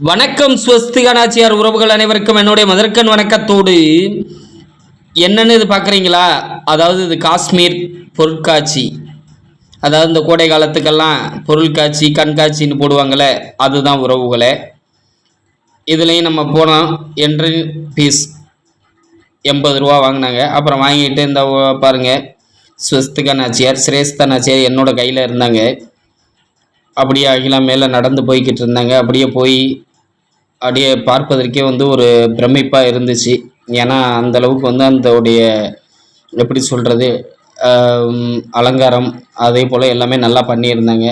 வணக்கம் ஸ்வஸ்திகா நாச்சியார் உறவுகள் அனைவருக்கும் என்னுடைய முதற்கண் வணக்கத்தோடு என்னன்னு இது பார்க்குறீங்களா? அதாவது இது காஷ்மீர் பொருட்காட்சி. அதாவது இந்த கோடை காலத்துக்கெல்லாம் பொருட்காட்சி கண்காட்சின்னு போடுவாங்களே, அதுதான் உறவுகளே. இதுலேயும் நம்ம போனோம். என்ட்ரி ஃபீஸ் 80 ரூபா வாங்கினாங்க. அப்புறம் வாங்கிட்டு இந்த பாருங்கள், ஸ்வஸ்திகா நாச்சியார் சிரேஷ்தா நாச்சியார் என்னோட கையில் இருந்தாங்க. அப்படியே அகிலா மேலே நடந்து போய்கிட்டு இருந்தாங்க. அப்படியே போய் அப்படியே பார்ப்பதற்கே ஒரு பிரமிப்பாக இருந்துச்சு. ஏன்னா அந்தளவுக்கு அந்தோடைய எப்படி சொல்கிறது, அலங்காரம் அதே போல் எல்லாமே நல்லா பண்ணியிருந்தாங்க.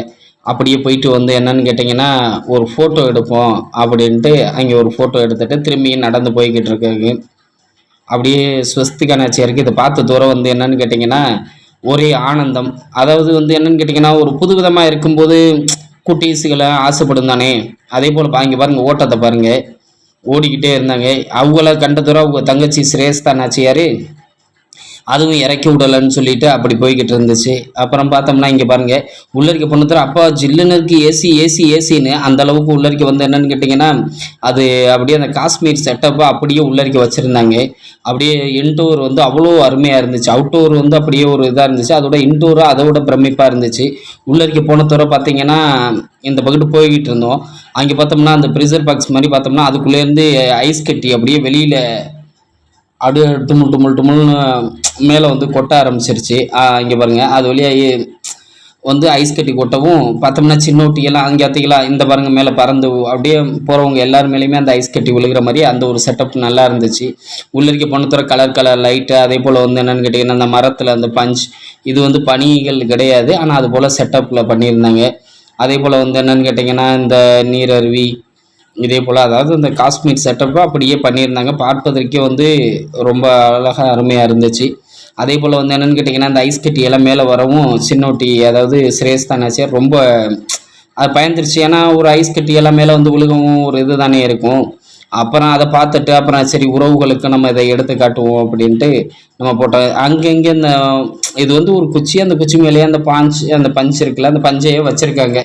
அப்படியே போயிட்டு என்னன்னு கேட்டிங்கன்னா, ஒரு ஃபோட்டோ எடுப்போம் அப்படின்ட்டு அங்கே ஒரு ஃபோட்டோ எடுத்துகிட்டு திரும்பி நடந்து போய்கிட்டு இருக்காங்க. அப்படியே ஸ்வஸ்திகா நாச்சியாருக்கு இதை பார்த்த தூரம் என்னன்னு கேட்டிங்கன்னா ஒரே ஆனந்தம். அதாவது என்னன்னு கேட்டிங்கன்னா, ஒரு புதுவிதமாக இருக்கும்போது குட்டீஸுகளை ஆசைப்படும் தானே, அதே போல் இங்கே பாருங்கள், ஓட்டத்தை பாருங்கள், ஓடிக்கிட்டே இருந்தாங்க. அவங்கள கண்ட தூரம் அவங்க தங்கச்சி சிரேஷ்தா நாச்சியார் அதுவும் இறக்கி விடலைன்னு சொல்லிட்டு அப்படி போய்கிட்டு இருந்துச்சு. அப்புறம் பார்த்தோம்னா இங்கே பாருங்கள், உள்ளரிக்க பொண்ணு அப்பா ஜில்லுன்னு இருக்குது, ஏசி ஏசி ஏசின்னு அந்த அளவுக்கு உள்ளரிக்க என்னன்னு கேட்டிங்கன்னா, அது அப்படியே அந்த காஷ்மீர் செட்டப்பை அப்படியே உள்ளரிக்க வச்சுருந்தாங்க. அப்படியே இன்டோர் அவ்வளோ அருமையாக இருந்துச்சு. அவுட்டோர் அப்படியே ஒரு இதாக இருந்துச்சு. அதோட இன்டோராக அதை விட பிரமிப்பாக இருந்துச்சு. உள்ளரிக்க போன தூரம் பார்த்தீங்கன்னா இந்த பக்கத்து போய்கிட்டு இருந்தோம். அங்கே பார்த்தோம்னா அந்த ப்ரிசர் பாக்ஸ் மாதிரி பார்த்தோம்னா அதுக்குள்ளேருந்து ஐஸ் கட்டி அப்படியே வெளியில் அப்படியே டுமுல் டுமுல் டுமுல்னு மேலே கொட்ட ஆரம்பிச்சிருச்சு. இங்கே பாருங்கள், அது வழியாக ஐஸ் கட்டி கொட்டவும் பார்த்தோம்னா சின்ன ஒட்டியெல்லாம் அங்கேயாத்திக்கலாம் இந்த பாருங்கள் மேலே பறந்து அப்படியே போகிறவங்க எல்லார் மேலேயுமே அந்த ஐஸ் கட்டி விழுகிற மாதிரி அந்த ஒரு செட்டப் நல்லா இருந்துச்சு. உள்ளிருக்க பொண்ணு கலர் கலர் லைட்டு, அதே போல் என்னென்னு கேட்டிங்கன்னா அந்த மரத்தில் அந்த பஞ்ச் இது பனிகள் கிடையாது, ஆனால் அது போல் செட்டப்பில் பண்ணியிருந்தாங்க. அதே போல் என்னென்னு கேட்டிங்கன்னா இந்த நீரருவி இதே போல் அதாவது இந்த காஷ்மீர் செட்டப்பை அப்படியே பண்ணியிருந்தாங்க. பார்ப்பதற்கே ரொம்ப அழகாக அருமையாக இருந்துச்சு. அதே போல் என்னென்னு கேட்டிங்கன்னா இந்த ஐஸ் கட்டி எல்லாம் மேலே வரவும் சின்னோட்டி அதாவது சிரேஷ்தா நாச்சியார் ரொம்ப அது பயந்துருச்சு. ஏன்னா ஒரு ஐஸ் கட்டி எல்லாம் மேலே விழுகவும் ஒரு இது தானே இருக்கும். அப்புறம் அதை பார்த்துட்டு அப்புறம் சரி உறவுகளுக்கு நம்ம இதை எடுத்து காட்டுவோம் அப்படின்ட்டு நம்ம போட்டோம். அங்கங்கே இந்த இது ஒரு குச்சி, அந்த குச்சி மேலேயே அந்த பஞ்ச் இருக்குல்ல, அந்த பஞ்சையே வச்சுருக்காங்க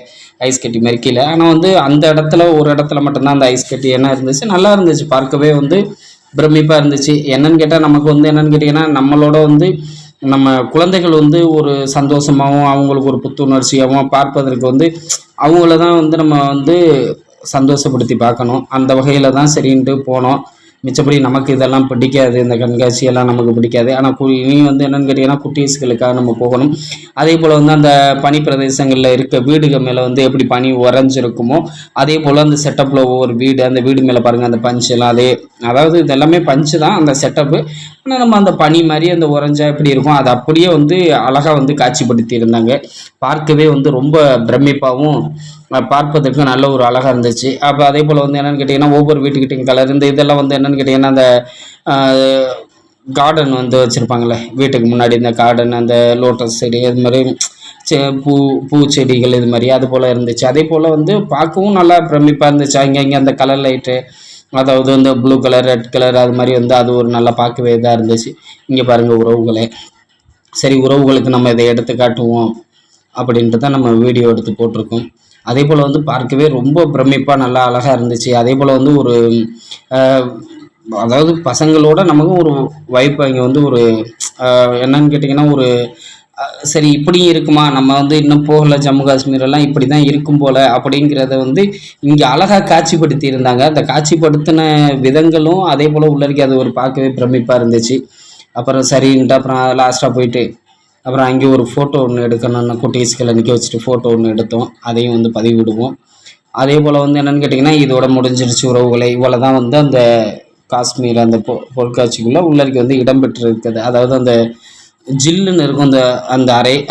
ஐஸ் கட்டி மாதிரி கீழே. ஆனால் அந்த இடத்துல ஒரு இடத்துல மட்டும்தான் அந்த ஐஸ் கட்டி என்ன இருந்துச்சு, நல்லா இருந்துச்சு. பார்க்கவே பிரமிப்பாக இருந்துச்சு. என்னன்னு கேட்டால் நமக்கு என்னன்னு கேட்டிங்கன்னா நம்மளோட நம்ம குழந்தைகள் ஒரு சந்தோஷமாகவும் அவங்களுக்கு ஒரு புத்துணர்ச்சியாகவும் பார்ப்பதற்கு அவங்கள தான் நம்ம சந்தோஷப்படுத்தி பார்க்கணும். அந்த வகையில் தான் சரின்ட்டு போனோம். மிச்சப்படி நமக்கு இதெல்லாம் பிடிக்காது, இந்த கண்காட்சியெல்லாம் நமக்கு பிடிக்காது. ஆனால் இனி என்னென்னு கேட்டிங்கன்னா குட்டீஸ்களுக்காக நம்ம போகணும். அதே போல் அந்த பனி பிரதேசங்களில் இருக்க வீடுகள் மேலே எப்படி பனி உறைஞ்சிருக்குமோ அதே போல் அந்த செட்டப்பில் ஒவ்வொரு வீடு, அந்த வீடு மேலே பாருங்கள் அந்த பஞ்செல்லாம் அதே, அதாவது இது எல்லாமே பஞ்சு தான் அந்த செட்டப்பு. ஆனால் நம்ம அந்த பனி மாதிரி அந்த உறைஞ்சா எப்படி இருக்கும் அது அப்படியே அழகாக காட்சிப்படுத்தி இருந்தாங்க. பார்க்கவே ரொம்ப பிரமிப்பாகவும் பார்ப்பதற்கு நல்ல ஒரு அழகாக இருந்துச்சு. அப்போ அதே போல் என்னென்னு கேட்டிங்கன்னா ஒவ்வொரு வீட்டுக்கிட்டையும் கலர் இந்த இதெல்லாம் என்னென்னு கேட்டிங்கன்னா அந்த கார்டன் வச்சுருப்பாங்களே வீட்டுக்கு முன்னாடி, இந்த கார்டன் அந்த லோட்டஸ் செடி இது மாதிரி பூச்செடிகள் இது மாதிரி அது போல் இருந்துச்சு. அதே போல் பார்க்கவும் நல்லா பிரமிப்பாக இருந்துச்சு. இங்கே அந்த கலர் லைட்டு, அதாவது ப்ளூ கலர் ரெட் கலர் அது மாதிரி அது ஒரு நல்லா பார்க்கவே இதாக இருந்துச்சு. இங்கே பாருங்கள் உறவுகளே, சரி உறவுகளுக்கு நம்ம இதை எடுத்து காட்டுவோம் அப்படின்ட்டு தான் நம்ம வீடியோ எடுத்து போட்டிருக்கோம். அதே போல் பார்க்கவே ரொம்ப பிரமிப்பாக நல்லா அழகாக இருந்துச்சு. அதே போல் ஒரு அதாவது பசங்களோட நமக்கும் ஒரு வைப் இங்கே ஒரு என்னன்னு கேட்டிங்கன்னா ஒரு சரி இப்படியும் இருக்குமா, நம்ம இன்னும் போகலை ஜம்மு காஷ்மீரெல்லாம் இப்படி தான் இருக்கும் போல் அப்படிங்கிறத இங்கே அழகாக காட்சிப்படுத்தி இருந்தாங்க. அந்த காட்சிப்படுத்தின விதங்களும் அதே போல் உள்ளிருக்கே அது ஒரு பார்க்கவே பிரமிப்பாக இருந்துச்சு. அப்புறம் சரின்ட்டு அப்புறம் லாஸ்ட்டாக போயிட்டு அப்புறம் அங்கே ஒரு ஃபோட்டோ ஒன்று எடுக்கணும்னு குட்டீஸ்களை நிற்க வச்சுட்டு ஃபோட்டோ ஒன்று எடுத்தோம். அதையும் பதிவிடுவோம். அதே போல் என்னென்னு கேட்டிங்கன்னா இதோட முடிஞ்சிருச்சு உறவுகளை. இவ்வளோ தான் அந்த காஷ்மீர் அந்த பொருட்காட்சிக்குள்ளே உள்ளரிக்க இடம்பெற்று இருக்குது. அதாவது அந்த ஜில்லுன்னு இருக்கும் அந்த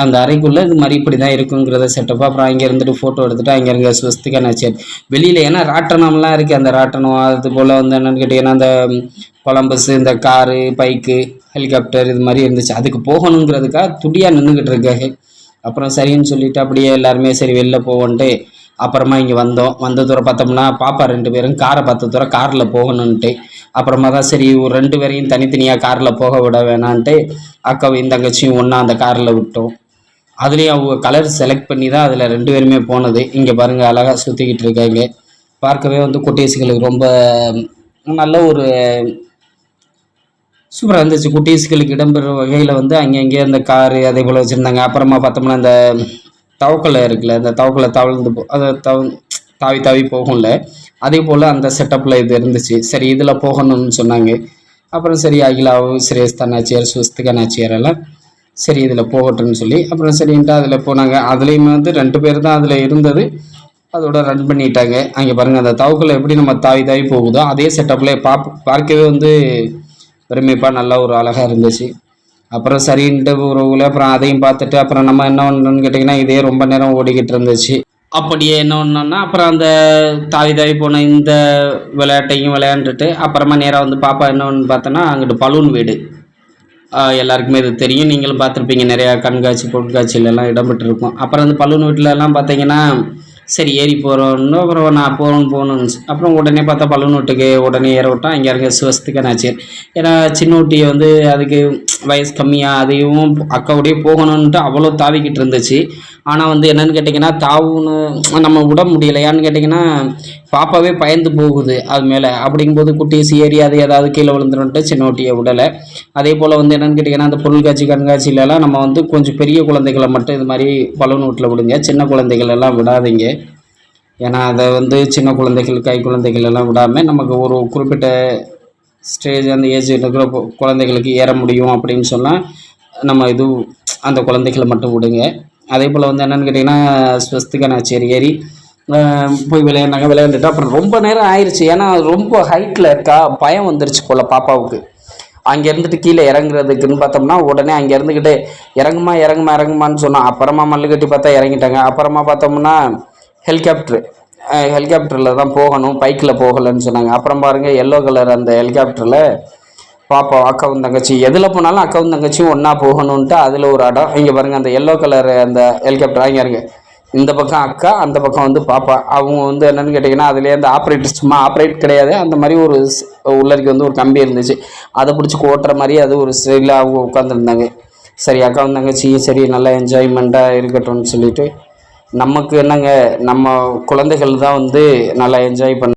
அந்த அறைக்குள்ளே இது மாதிரி இப்படி தான் இருக்குங்கிறத செட்டப்பாக. அப்புறம் அங்கே இருந்துட்டு ஃபோட்டோ எடுத்துகிட்டு அங்கே இருக்க ஸ்வஸ்திகா நாச்சியார் வெளியில், ஏன்னா ராட்டனம்லாம் இருக்குது, அந்த ராட்டனம் அது போல் என்னென்னு கேட்டிங்கன்னா அந்த கொலம்பஸ் இந்த காரு பைக்கு ஹெலிகாப்டர் இது மாதிரி இருந்துச்சு. அதுக்கு போகணுங்கிறதுக்காக துடியாக நின்றுக்கிட்டு இருக்காங்க. அப்புறம் சரின்னு சொல்லிவிட்டு அப்படியே எல்லாருமே சரி வெளில போவோன்ட்டு அப்புறமா இங்கே வந்த தூரம் பார்த்தோம்னா பாப்பா 2 பேரும் காரை பார்த்த தூரம் காரில் போகணுன்ட்டு அப்புறமா தான் சரி ஒரு 2 பேரையும் தனித்தனியாக காரில் போக விட வேணான்ட்டு அக்காவையும் தங்கச்சியும் ஒன்றா அந்த காரில் விட்டோம். அதுலேயும் அவங்க கலர் செலக்ட் பண்ணி தான் அதில் 2 பேருமே போனது. இங்கே பாருங்கள் அழகாக சுற்றிக்கிட்டு இருக்காங்க. பார்க்கவே வந்து குட்டீஸுகளுக்கு ரொம்ப நல்ல ஒரு சூப்பராக இருந்துச்சு. குட்டீஸுகளுக்கு இடம்பெறுற வகையில் வந்து அங்கங்கே அந்த காரு அதே போல் வச்சுருந்தாங்க. அப்புறமா பார்த்தோம்னா இந்த தவக்கலை இருக்குல்ல, இந்த தவக்கலை தவழ்ந்து அதை தாவி தாவி போகும்ல, அதே போல் அந்த செட்டப்பில் இது இருந்துச்சு. சரி இதில் போகணும்னு சொன்னாங்க. அப்புறம் சரி அகிலாவும் சிரேஷ்தா நாச்சியார் சுவஸ்திகா நாச்சியார் எல்லாம் சரி இதில் போகட்டும்னு சொல்லி அப்புறம் சரின்ட்டு அதில் போனாங்க. அதுலேயுமே வந்து 2 பேர் தான் அதில் இருந்தது. அதோட ரன் பண்ணிட்டாங்க. அங்கே பாருங்கள் அந்த தவக்கலை எப்படி நம்ம தாவி தாவி போகுதோ அதே செட்டப்பில் பார்க்கவே வந்து பிரமிப்பாக நல்லா ஒரு அழகாக இருந்துச்சு. அப்புறம் சரின்ட்டு ஒரு அப்புறம் அதையும் பார்த்துட்டு அப்புறம் நம்ம என்ன பண்ணணும்னு கேட்டிங்கன்னா இதே ரொம்ப நேரம் ஓடிக்கிட்டு இருந்துச்சு. அப்படியே என்ன பண்ணோம்னா அப்புறம் அந்த தாவி தாவி போன இந்த விளையாட்டையும் விளையாண்டுட்டு அப்புறமா நேராக வந்து பாப்பா என்ன ஒன்று பார்த்தோன்னா அங்கிட்டு பலூன் வீடு. எல்லாருக்குமே இது தெரியும், நீங்களும் பார்த்துருப்பீங்க, நிறையா கண்காட்சி பொருட்காட்சியிலலாம் இடம்பெற்றிருக்கும். அப்புறம் அந்த பலூன் வீட்டிலலாம் பார்த்தீங்கன்னா சரி ஏறி போகிறோன்னு அப்புறம் நான் போகணுன்னு அப்புறம் உடனே பார்த்தா பலூன் வீட்டுக்கு உடனே ஏற விட்டா இங்கே இருக்க சிவஸ்திகா நாச்சியார். ஏன்னா சின்ன ஊட்டியை வந்து அதுக்கு வயசு கம்மியாக அதையும் அக்காவோடய போகணுன்ட்டு அவ்வளோ தாவிக்கிட்டு இருந்துச்சு. ஆனால் வந்து என்னென்னு கேட்டிங்கன்னா தாவுன்னு நம்ம விட முடியலை. ஏன்னு கேட்டிங்கன்னா பாப்பாவே பயந்து போகுது அது மேலே. அப்படிங்கும்போது குட்டீஸ் ஏறி அது ஏதாவது கீழே விழுந்துருன்ட்டு சின்ன ஊட்டியை விடலை. அதே போல் வந்து என்னென்னு கேட்டிங்கன்னா அந்த பொருட்காட்சி கண்காட்சியிலலாம் நம்ம வந்து கொஞ்சம் பெரிய குழந்தைகளை மட்டும் இது மாதிரி பலூன் வீட்டில் விடுங்க, சின்ன குழந்தைகள் எல்லாம் விடாதீங்க. ஏன்னா அதை வந்து சின்ன குழந்தைகள் கை குழந்தைகள் எல்லாம் விடாமல் நமக்கு ஒரு குறிப்பிட்ட ஸ்டேஜ் அந்த ஏஜ் இருக்கிற குழந்தைகளுக்கு ஏற முடியும் அப்படின்னு சொன்னால் நம்ம இது அந்த குழந்தைகளை மட்டும் விடுங்க. அதே போல் வந்து என்னென்னு கேட்டிங்கன்னா ஸ்வஸ்திகா நாச்சியார் ஏறி போய் விளையாண்டுட்டு அப்புறம் ரொம்ப நேரம் ஆயிடுச்சு. ஏன்னா ரொம்ப ஹைட்டில் இருக்கா, பயம் வந்துருச்சு போல் பாப்பாவுக்கு. அங்கே இருந்துட்டு கீழே இறங்குறதுக்குன்னு பார்த்தோம்னா உடனே அங்கே இருந்துக்கிட்டு இறங்குமான்னு சொன்னோம். அப்புறமா மல்லு கட்டி பார்த்தா இறங்கிட்டாங்க. அப்புறமா பார்த்தோம்னா ஹெலிகாப்டரில் தான் போகணும், பைக்கில் போகலைன்னு சொன்னாங்க. அப்புறம் பாருங்கள் எல்லோ கலர் அந்த ஹெலிகாப்டரில் பாப்பா அக்காவும் தங்கச்சி எதில் போனாலும் அக்காவும் தங்கச்சியும் ஒன்றா போகணுன்ட்டு அதில் ஒரு இடம். இங்கே பாருங்கள் அந்த எல்லோ கலர் அந்த ஹெலிகாப்டர் அங்கே இருங்க, இந்த பக்கம் அக்கா அந்த பக்கம் வந்து பாப்பா. அவங்க வந்து என்னென்னு கேட்டிங்கன்னா அதுலேயே அந்த ஆப்ரேட்டர் சும்மா ஆப்ரேட் கிடையாது, அந்த மாதிரி ஒரு உள்ளருக்கு வந்து ஒரு கம்பி இருந்துச்சு, அதை பிடிச்சி ஓட்டுற மாதிரி அது ஒரு ஸ்டைலில் அவங்க உட்காந்துருந்தாங்க. சரி அக்காவும் தங்கச்சி சரி நல்லா என்ஜாய்மெண்ட்டாக இருக்கட்டும்னு சொல்லிட்டு நமக்கு என்னங்க நம்ம குழந்தைகள் தான் வந்து நல்லா என்ஜாய் பண்ண